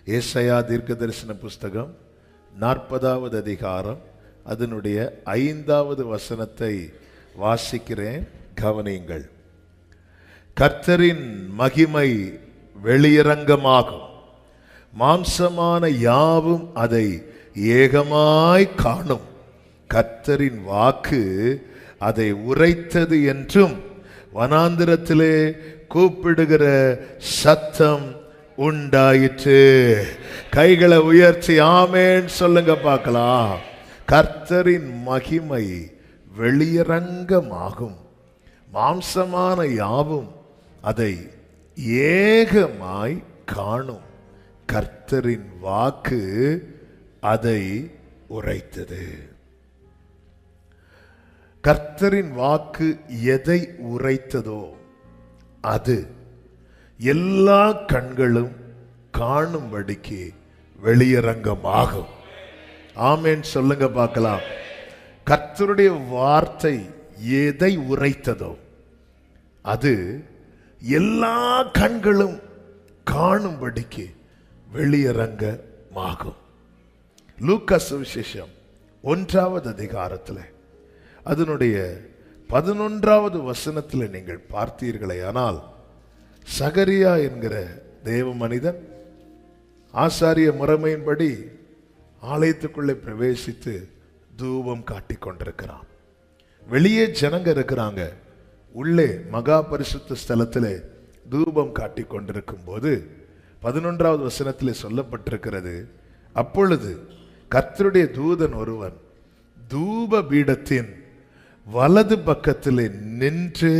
ஏசாயா தீர்க்கதரிசன புஸ்தகம் 40வது அதிகாரம் அதனுடைய 5வது வசனத்தை வாசிக்கிறேன், கவனியுங்கள். கர்த்தரின் மகிமை வெளியரங்கமாகும், மாம்சமான யாவும் அதை ஏகமாய் காணும். கர்த்தரின் வாக்கு அதை உரைத்தது என்றும் வனாந்திரத்திலே கூப்பிடுகிற சத்தம் உண்டாயிற்று. கைகளை உயர்த்தி ஆமென் சொல்லுங்க பார்க்கலாம். கர்த்தரின் மகிமை வெளியரங்கமாகும், மாம்சமான யாவும் அதை ஏகமாய் காணும். கர்த்தரின் வாக்கு அதை உரைத்தது. கர்த்தரின் வாக்கு எதை உரைத்ததோ அது எல்லா கண்களும் காணும்படிக்கு வெளியரங்கமாகும். ஆமென் சொல்லுங்க பார்க்கலாம். கர்த்தருடைய வார்த்தை எதை உரைத்ததோ அது எல்லா கண்களும் காணும்படிக்கு வெளியரங்கமாகும். லூக்கா சுவிசேஷம் 1வது அதிகாரத்தில் அதனுடைய 11வது வசனத்தில் நீங்கள் பார்த்தீர்களே ஆனால், சகரியா என்கிற தேவ மனிதன் ஆசாரிய முறைமையின்படி ஆலயத்துக்குள்ளே பிரவேசித்து தூபம் காட்டி கொண்டிருக்கிறான். வெளியே ஜனங்க இருக்கிறாங்க, உள்ளே மகா பரிசுத்த ஸ்தலத்திலே தூபம் காட்டி கொண்டிருக்கும் போது 11வது வசனத்திலே சொல்லப்பட்டிருக்கிறது, அப்பொழுது கர்த்தருடைய தூதன் ஒருவன் தூப பீடத்தின் வலது பக்கத்திலே நின்று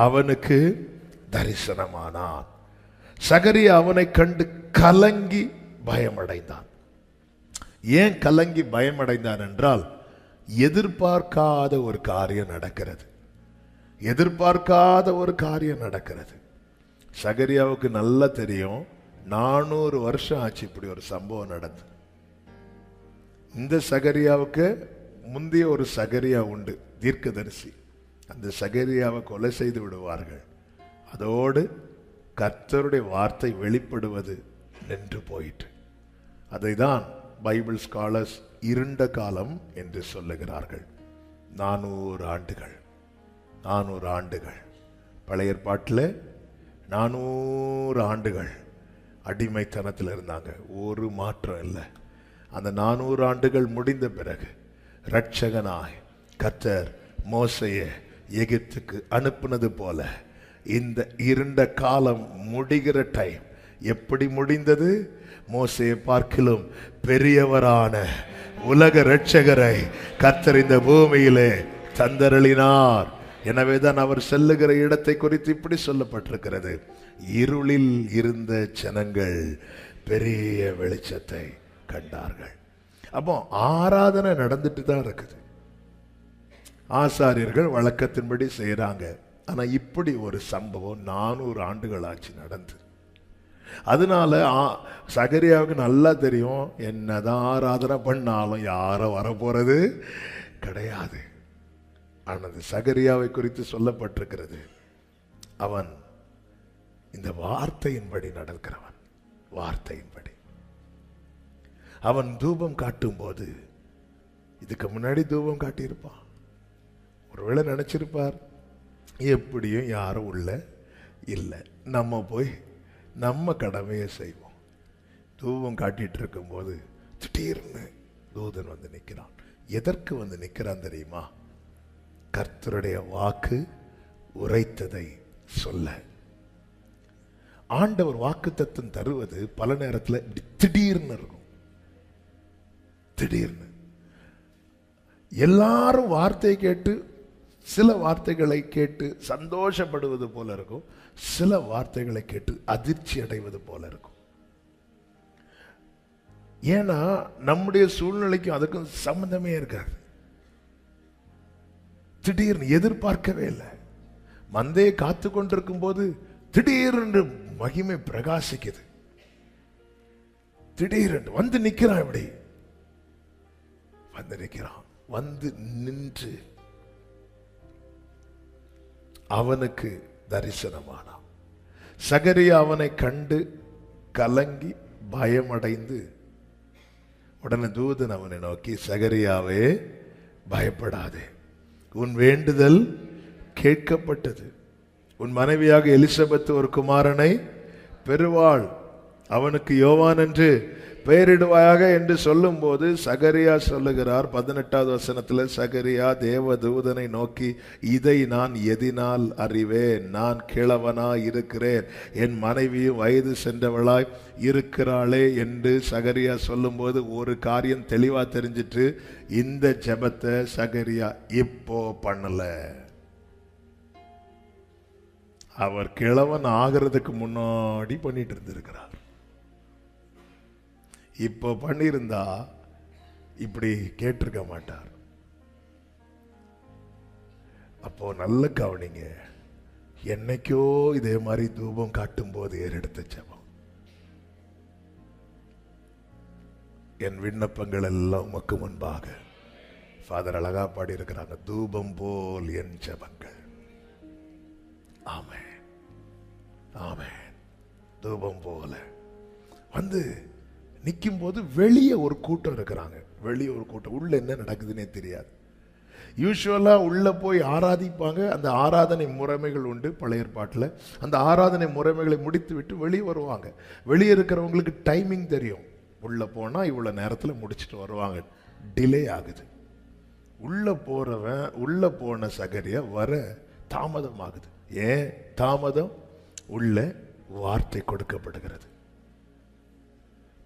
அவனுக்கு தரிசனமானான். சகரியா அவனை கண்டு கலங்கி பயமடைந்தான். ஏன் கலங்கி பயமடைந்தான் என்றால், எதிர்பார்க்காத ஒரு காரியம் நடக்கிறது. எதிர்பார்க்காத ஒரு காரியம் நடக்கிறது. சகரியாவுக்கு நல்லா தெரியும், 400 வருஷம் ஆச்சு இப்படி ஒரு சம்பவம் நடந்து. இந்த சகரியாவுக்கு முந்தைய ஒரு சகரியா உண்டு, தீர்க்கதரிசி. அந்த சகரியாவை கொலை செய்து விடுவார்கள். அதோடு கர்த்தருடைய வார்த்தை வெளிப்படுவது நின்று போயிற்று. அதை தான் பைபிள் ஸ்காலர்ஸ் இருண்ட காலம் என்று சொல்லுகிறார்கள். 400 ஆண்டுகள், 400 ஆண்டுகள். பழைய ஏற்பாட்டில் 400 ஆண்டுகள் அடிமைத்தனத்தில் இருந்தாங்க, ஒரு மாற்றம் இல்லை. அந்த 400 ஆண்டுகள் முடிந்த பிறகு இரட்சகனாய் கர்த்தர் மோசேயை எகிப்துக்கு அனுப்புனது போல இந்த இருண்ட காலம் முடிகிற டைம் எப்படி முடிந்தது? மோசேயை பார்க்கிலும் பெரியவரான உலக இரட்சகரை கர்த்தர் இந்த பூமியிலே தந்தருளினார். எனவேதான் அவர் செல்லுகிற இடத்தை குறித்து இப்படி சொல்லப்பட்டிருக்கிறது, இருளில் இருந்த ஜனங்கள் பெரிய வெளிச்சத்தை கண்டார்கள். அப்போ ஆராதனை நடந்துட்டு தான் இருக்குது, ஆசாரியர்கள் வழக்கத்தின்படி செய்யறாங்க. ஆனா இப்படி ஒரு சம்பவம் 400 ஆண்டுகள் ஆச்சு நடந்து. அதனால சகரியாவுக்கு நல்லா தெரியும், என்னதான் ஆராதனை பண்ணாலும் யாரும் வரப்போறது கிடையாது. ஆனது சகரியாவை குறித்து சொல்லப்பட்டிருக்கிறது, அவன் இந்த வார்த்தையின்படி நடக்கிறவன். வார்த்தையின்படி அவன் தூபம் காட்டும் போது, இதுக்கு முன்னாடி தூபம் காட்டியிருப்பான், ஒருவேளை நினைச்சிருப்பார், எப்படியும் யாரும் உள்ள இல்லை, நம்ம போய் நம்ம கடமையை செய்வோம். தூபம் காட்டிட்டு இருக்கும் போது திடீர்னு தூதன் வந்து நிற்கிறான். எதற்கு வந்து நிற்கிறான் தெரியுமா? கர்த்தருடைய வாக்கு உரைத்ததை சொல்ல. ஆண்டவர் வாக்குத்தத்தம் தருவது பல நேரத்தில் திடீர்னு இருக்கும். திடீர்னு எல்லாரும் வார்த்தை கேட்டு, சில வார்த்தைகளை கேட்டு சந்தோஷப்படுவது போல இருக்கும், சில வார்த்தைகளை கேட்டு அதிர்ச்சி அடைவது போல இருக்கும். ஏன்னா நம்முடைய சூழ்நிலைக்கும் அதுக்கும் சம்பந்தமே இருக்காது. திடீர்னு எதிர்பார்க்கவே இல்லை. மந்தையை காத்து கொண்டிருக்கும் போது திடீரென்று மகிமை பிரகாசிக்குது. திடீரென்று வந்து நிற்கிறான். இப்படி வந்து நிற்கிறான். வந்து நின்று அவனுக்கு தரிசனமானான். சகரியா அவனை கண்டு கலங்கி பயமடைந்து உடனே தூதன் அவனை நோக்கி, சகரியாவே பயப்படாதே, உன் வேண்டுதல் கேட்கப்பட்டது. உன் மனைவியாக எலிசபெத் ஒரு குமாரனை பெறுவாள். அவனுக்கு யோவான் என்று பெயரிடுவாயாக என்று சொல்லும் போது சகரியா சொல்லுகிறார் 18வது வசனத்தில், சகரியா தேவதூதனை நோக்கி, இதை நான் எதினால் அறிவேன்? நான் கிழவனாய் இருக்கிறேன், என் மனைவியும் வயது சென்றவளாய் இருக்கிறாளே என்று சகரியா சொல்லும் போது ஒரு காரியம் தெளிவா தெரிஞ்சிட்டு, இந்த ஜெபத்தை சகரியா இப்போ பண்ணல. அவர் கிழவன் ஆகிறதுக்கு முன்னாடி பண்ணிட்டு இருந்திருக்கிறார். இப்போ பண்ணியிருந்தா இப்படி கேட்டிருக்க மாட்டார். அப்போ நல்ல கவனிங்க, என்னைக்கோ இதே மாதிரி தூபம் காட்டும் போது ஏறெடுத்த ஜெபம், என் விண்ணப்பங்கள் எல்லாம் உமக்கு முன்பாக. ஃபாதர் அழகா பாடி இருக்கிறாங்க, தூபம் போல் என் ஜெபங்கள். ஆமென், ஆமென். தூபம் போல வந்து நிற்கும் போது வெளியே ஒரு கூட்டம் இருக்கிறாங்க. வெளியே ஒரு கூட்டம், உள்ள என்ன நடக்குதுன்னே தெரியாது. யூஸ்வலா உள்ள போய் ஆராதிப்பாங்க. அந்த ஆராதனை முறைமைகள் உண்டு பழைய ஏற்பாட்டில். அந்த ஆராதனை முறைமைகளை முடித்து விட்டு வெளியே வருவாங்க. வெளியே இருக்கிறவங்களுக்கு டைமிங் தெரியும், உள்ள போனா இவ்வளவு நேரத்தில் முடிச்சுட்டு வருவாங்க. டிலே ஆகுது. உள்ள போன சகரியா வர தாமதம் ஆகுது. ஏன் தாமதம்? உள்ள வார்த்தை கொடுக்கப்படுகிறது.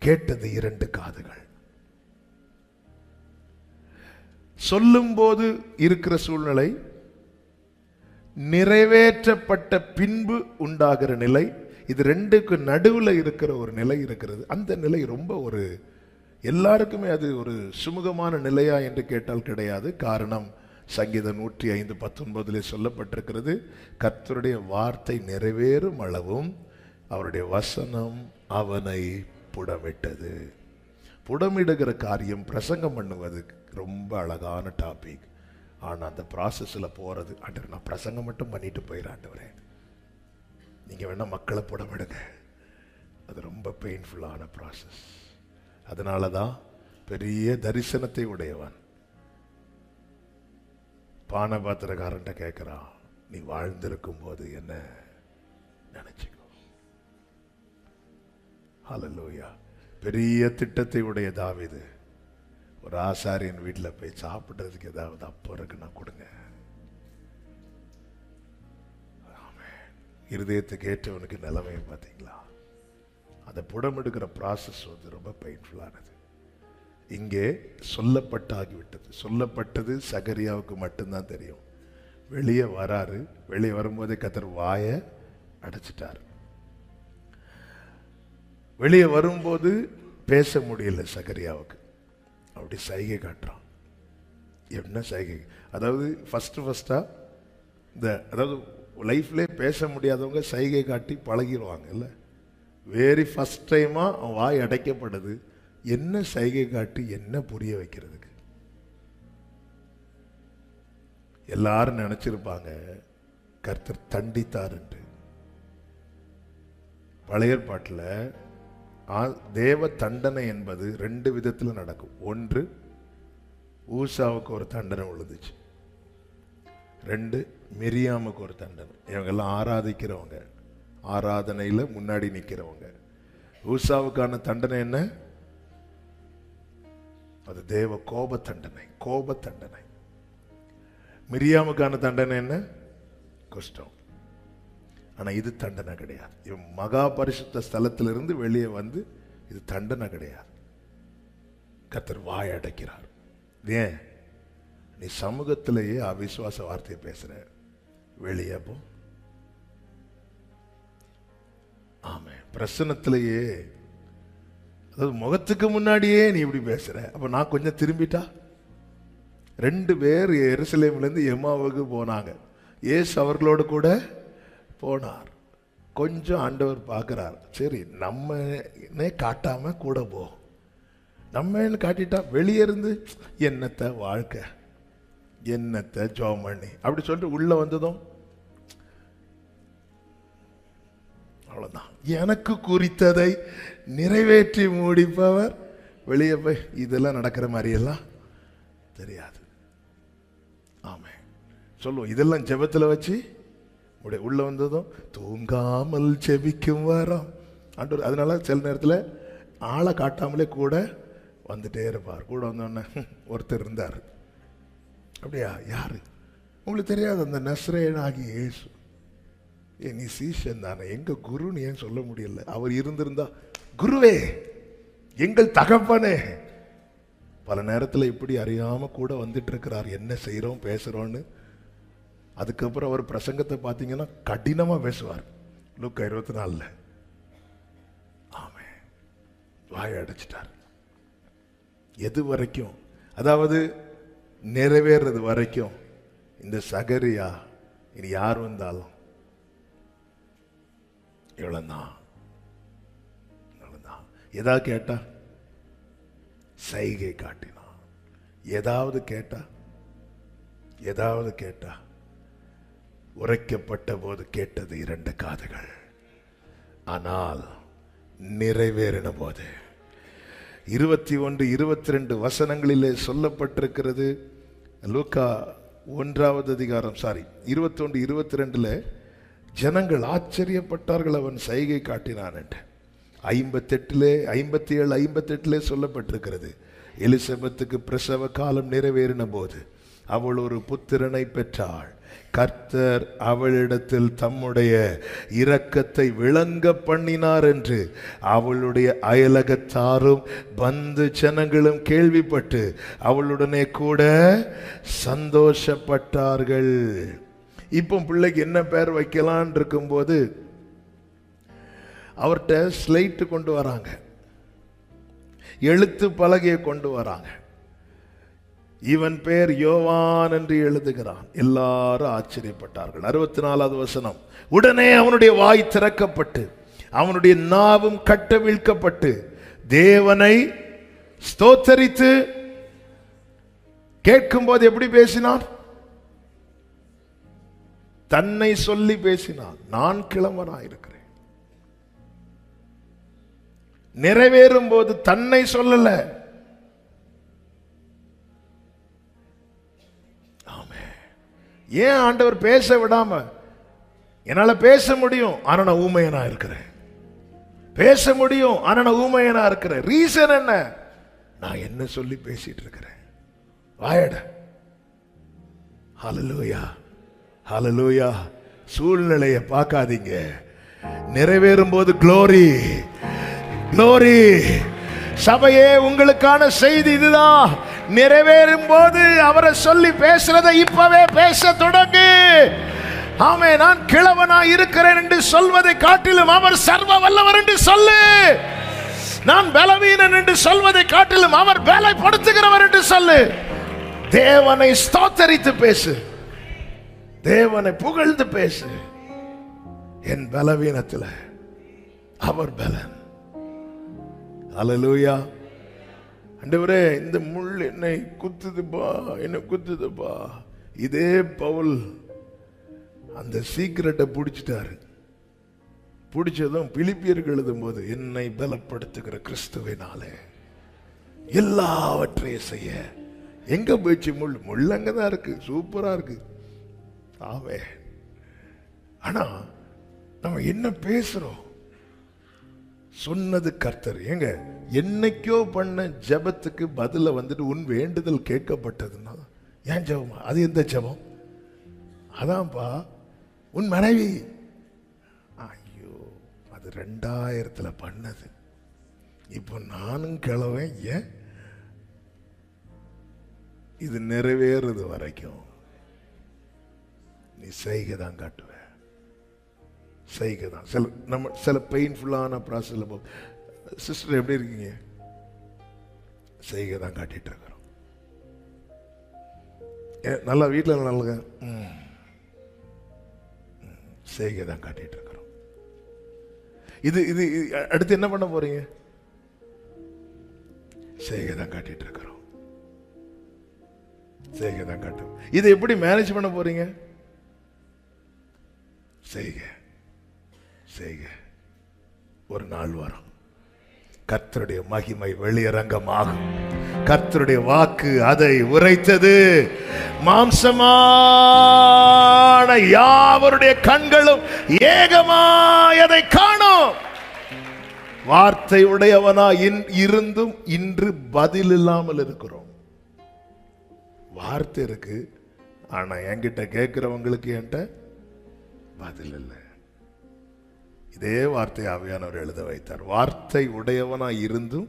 கேட்டது 2 காதுகள். சொல்லும் போது இருக்கிற சூழ்நிலை, நிறைவேற்றப்பட்ட பின்பு உண்டாகிற நிலை, இது 2க்கு நடுவில் இருக்கிற ஒரு நிலை இருக்கிறது. அந்த நிலை ரொம்ப ஒரு எல்லாருக்குமே அது ஒரு சுமூகமான நிலையா என்று கேட்டால் கிடையாது. காரணம், சங்கீதம் 105:19 சொல்லப்பட்டிருக்கிறது, கர்த்தருடைய வார்த்தை நிறைவேறும் அளவும் அவருடைய வசனம் அவனை புடமிட்டது. புடமிடுகிற காரியம், பிரசங்கம் பண்ணுவது ரொம்ப அழகான டாபிக். ஆனால் அந்த ப்ராசஸில் போகிறது, ஆண்டவர் நான் பிரசங்கம் மட்டும் பண்ணிட்டு போயிடாண்டவரே, நீங்கள் வேணா மக்களை புடமிடுங்க, அது ரொம்ப பெயின்ஃபுல்லான ப்ராசஸ். அதனால தான் பெரிய தரிசனத்தை உடையவன் பானபாத்திரக்காரன்ட்ட கேட்கிறான், நீ வாழ்ந்திருக்கும் போது என்ன நினைச்சுக்கோ. ஹல்லேலூயா. பெரிய திட்டத்தை உடைய தாவீது ஒரு ஆசாரியன் வீட்டில் போய் சாப்பிட்றதுக்கு ஏதாவது அப்போ இருக்குன்னா கொடுங்க. இருதயத்துக்கு ஏற்றவனுக்கு நிலைமையை பார்த்தீங்களா? அதை புடம் எடுக்கிற ப்ராசஸ் வந்து ரொம்ப பெயின்ஃபுல்லானது. இங்கே சொல்லப்பட்டாகிவிட்டது. சொல்லப்பட்டது சகரியாவுக்கு மட்டும்தான் தெரியும். வெளியே வராரு. வெளியே வரும்போதே கர்த்தர் வாயை அடைச்சிட்டார். வெளியே வரும்போது பேச முடியல சகரியாவுக்கு. அப்படி சைகை காட்டுறான். என்ன சைகை? அதாவது ஃபர்ஸ்டா அதாவது லைஃப்ல பேச முடியாதவங்க சைகை காட்டி பழகிடுவாங்கல்ல. வெரி ஃபர்ஸ்ட் டைமா அவன் வாய் அடைக்கப்படுது. என்ன சைகை காட்டி என்ன புரிய வைக்கிறதுக்கு? எல்லாரும் நினைச்சிருப்பாங்க கர்த்தர் தண்டித்தார் என்று. பழைய ஏற்பாட்டில் தேவ தண்டனை என்பது 2 விதத்தில் நடக்கும். ஒன்று, ஊசாவுக்கு ஒரு தண்டனை விழுந்துச்சு. 2, மிரியாமுக்கு ஒரு தண்டனை. இவங்கெல்லாம் ஆராதிக்கிறவங்க, ஆராதனையில் முன்னாடி நிற்கிறவங்க. ஊசாவுக்கான தண்டனை என்ன? அது தேவ கோப தண்டனை. மிரியாமுக்கான தண்டனை என்ன? குஷ்டம். ஆனா இது தண்டனை கிடையாது. இவன் மகா பரிசுத்த ஸ்தலத்திலிருந்து வெளியே வந்து, இது தண்டனை கிடையாது. கர்த்தர் வாய் அடைக்கிறார். ஏன்? நீ சமூகத்திலேயே அவிசுவாச வார்த்தையை பேசுற, வெளியே போ. ஆமே, பிரசனத்திலேயே, அதாவது முகத்துக்கு முன்னாடியே நீ இப்படி பேசுற, அப்ப நான் கொஞ்சம் திரும்பிட்டா. 2 பேர் எருசலேம்ல இருந்து எம்மாவுக்கு போனாங்க. இயேசு அவர்களோடு கூட போனார். கொஞ்சம் ஆண்டவர் பார்க்கிறார், சரி நம்ம காட்டாம கூட போ. நம்ம காட்டிட்டா வெளியே இருந்து என்னத்த வாழ்க்கை, என்னத்த ஜோம் பண்ணி அப்படி சொல்லிட்டு உள்ள வந்ததும் அவ்வளவுதான். எனக்கு குறித்ததை நிறைவேற்றி முடிப்பவர். வெளியே போய் இதெல்லாம் நடக்கிற மாதிரி எல்லாம் தெரியாது. ஆமே சொல்லுவோம். இதெல்லாம் ஜெபத்துல வச்சு உள்ள வந்ததும் தூங்காமல் ஜெபிக்கும் வரோம் ஆண்டவர். அதனால சில நேரத்தில் ஆளை காட்டாமலே கூட வந்துட்டே இருப்பார். கூட வந்தோடனே ஒருத்தர் இருந்தார். அப்படியா? யாரு? உங்களுக்கு தெரியாது? அந்த நஸ்ரேயனாகிய இயேசு. நீ சீஷன் தானே, எங்க குருன்னு ஏன் சொல்ல முடியல? அவர் இருந்திருந்தா, குருவே, எங்கள் தகப்பனே. பல நேரத்தில் இப்படி அறியாம கூட வந்துட்டு இருக்கிறார். என்ன செய்யறோம் பேசுறோன்னு. அதுக்கப்புறம் அவர் பிரசங்கத்தை பார்த்தீங்கன்னா கடினமா பேசுவார். லூக்கா 24. ஆமே, வாயை அடைச்சிட்டார். எது வரைக்கும்? அதாவது நிறைவேறது வரைக்கும். இந்த சகரியா இனி யார் வந்தாலும் இவ்வளவுதான். ஏதாவது கேட்டா சைகை காட்டினான். ஏதாவது கேட்டா உரைக்கப்பட்ட போது கேட்டது 2 காதுகள். ஆனால் நிறைவேறின போது 21, 22 வசனங்களிலே சொல்லப்பட்டிருக்கிறது. லூக்கா 1 அதிகாரம் 21, 22 ஜனங்கள் ஆச்சரியப்பட்டார்கள் அவன் சைகை காட்டினான் என்று. 57, 58 சொல்லப்பட்டிருக்கிறது. எலிசபெத்துக்கு பிரசவ காலம் நிறைவேறின போது அவள் ஒரு புத்திரனை பெற்றாள். கர்த்தர் அவளிடத்தில் தம்முடைய இரக்கத்தை விளங்க பண்ணினார் என்று அவளுடைய அயலகத்தாரும் பந்து ஜனங்களும் கேள்விப்பட்டு அவளுடனே கூட சந்தோஷப்பட்டார்கள். இப்போ பிள்ளைக்கு என்ன பேர் வைக்கலான் இருக்கும்போது அவர்கிட்ட ஸ்லைட்டு கொண்டு வராங்க, எழுத்து பலகையை கொண்டு வராங்க. இவன் பேர் யோவான் என்று எழுதுகிறான். எல்லாரும் ஆச்சரியப்பட்டார்கள். 64வது வசனம். உடனே அவனுடைய வாய் திறக்கப்பட்டு அவனுடைய நாவும் கட்டவிழ்க்கப்பட்டு தேவனை ஸ்தோத்தரித்து, கேட்கும் போது எப்படி பேசினான்? தன்னை சொல்லி பேசினான். நான் கிழவனாயிருக்கிறேன். நிறைவேறும் போது தன்னை சொல்லல. ஏன் ஆண்டவர் பேச விடாம? என்னால பேச முடியும், ஆனா நான் ஊமையனா இருக்கிறேன். பேச முடியும், ஆனா நான் ஊமையனா இருக்கிறேன். ரீசன் என்ன? நான் என்ன சொல்லி பேசிட்டு இருக்கிறேன். வாயட. ஹல்லேலூயா, ஹல்லேலூயா. சூழ்நிலையை பார்க்காதீங்க. நிறைவேறும் போது க்ளோரி, க்ளோரி. சபையே, உங்களுக்கான செய்தி இதுதான். நிறைவேறும் போது அவரை சொல்லி பேசுறதை இப்பவே பேச தொடங்கு. ஆமே, நான் கிழவனா இருக்கிறேன் என்று சொல்வதை காட்டிலும் அவர் சர்வ வல்லவர் என்று சொல்லு. நான் பலவீனன் என்று சொல்வதை காட்டிலும் அவர் பலப்படுத்துகிறவர் என்று சொல்லு. தேவனை ஸ்தோத்தரித்து பேசு, தேவனை புகழ்ந்து பேசு. என் பலவீனத்தில் அவர் பலன். ஹல்லேலூயா. ஆண்டவரே, இந்த முள் என்னை குத்துதுப்பா, என்ன குத்துதுப்பா. இதே பவுல் அந்த சீக்கிரட்டை பிடிச்சிட்டாரு. பிடிச்சதும் பிலிப்பியருக்கு எழுதும் போது, என்னை பலப்படுத்துகிற கிறிஸ்துவினாலே எல்லாவற்றையும் செய்ய. எங்க போயிடுச்சு முள்? முள் அங்கதான் இருக்கு, சூப்பரா இருக்கு. ஆவே. ஆனா நம்ம என்ன பேசுறோம்? சொன்னது கர்த்தர். எங்க என்னைக்கோ பண்ண ஜெபத்துக்கு பதில வந்துட்டு உன் வேண்டுதல் கேட்கப்பட்டதுன்னா ஏன் ஜெபமா? அது எந்த ஜெபம்? அதான்ப்பா உன் மனைவி. ஐயோ, அது 2000 பண்ணது. இப்போ நானும் கிளவேன். ஏன்? இது நிறைவேறது வரைக்கும் நீ செய்கை தான் காட்டுவ, செய்கை தான். சில பெயின்ஃபுல்லான ப்ராசஸ்ல போ. சிஸ்டர் எப்படி இருக்கீங்க? செய்கை தான் காட்டிட்டு இருக்கிறோம். நல்லா வீட்டில் நல்ல செய்கை தான் காட்டிட்டு இருக்கிறோம். இது இது அடுத்து என்ன பண்ண போறீங்க? செய்கை தான் காட்டிட்டு இருக்கிறோம். செய்கை தான் காட்டும். இதை எப்படி மேனேஜ் பண்ண போறீங்க? செய்கை, செய்கை. ஒரு நாள் வரும், கர்த்தருடைய மகிமை வெளியரங்கமாகும். கர்த்தருடைய வாக்கு அதை உரைத்தது. மாம்சமான யாவருடைய கண்களும் ஏகமாய் அதை காணும். வார்த்தை உடையவனா இருந்தும் இன்று பதில் இல்லாமல் இருக்கிறோம். வார்த்தை இருக்கு, ஆனா என்கிட்ட கேட்கிறவங்களுக்கு என்கிட்ட பதில் இல்லை. இதே வார்த்தை ஆவியானவர் எழுத வைத்தார். வார்த்தை உடையவனா இருந்தும்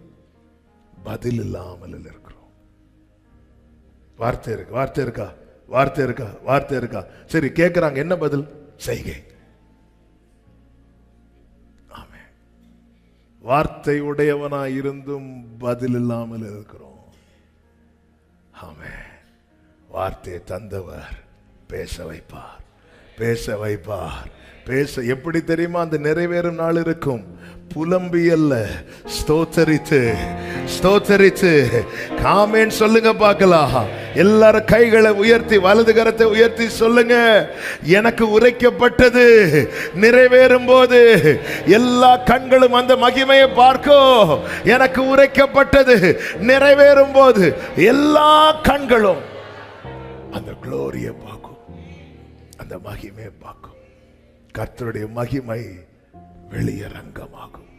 பதில் இல்லாமல் இருக்கிறோம். வார்த்தை இருக்கு, வார்த்தை இருக்கா, வார்த்தை இருக்கா, வார்த்தை இருக்கா. சரி, கேட்கிறாங்க, என்ன பதில்? செய்கை. ஆமே. வார்த்தை உடையவனா இருந்தும் பதில் இல்லாமல் இருக்கிறோம். ஆமே. வார்த்தையை தந்தவர் பேச வைப்பார், பேச வைப்பார். பேச எப்படி தெரியுமா? அந்த நிறைவேறும் நாள் இருக்கும். புலம்பி அல்ல, ஸ்தோத்தரித்து ஸ்தோத்தரித்து. ஆமென் சொல்லுங்க பார்க்கலாம். எல்லாரும் கைகளை உயர்த்தி, வலது கரத்தை உயர்த்தி சொல்லுங்க. எனக்கு உரைக்கப்பட்டது நிறைவேறும் போது எல்லா கண்களும் அந்த மகிமையை பார்க்கும். எனக்கு உரைக்கப்பட்டது நிறைவேறும் போது எல்லா கண்களும் அந்த குளோரியை பார்க்கும், அந்த மகிமையை பார்க்கும். கர்த்தருடைய மகிமை வெளியரங்கமாகும்.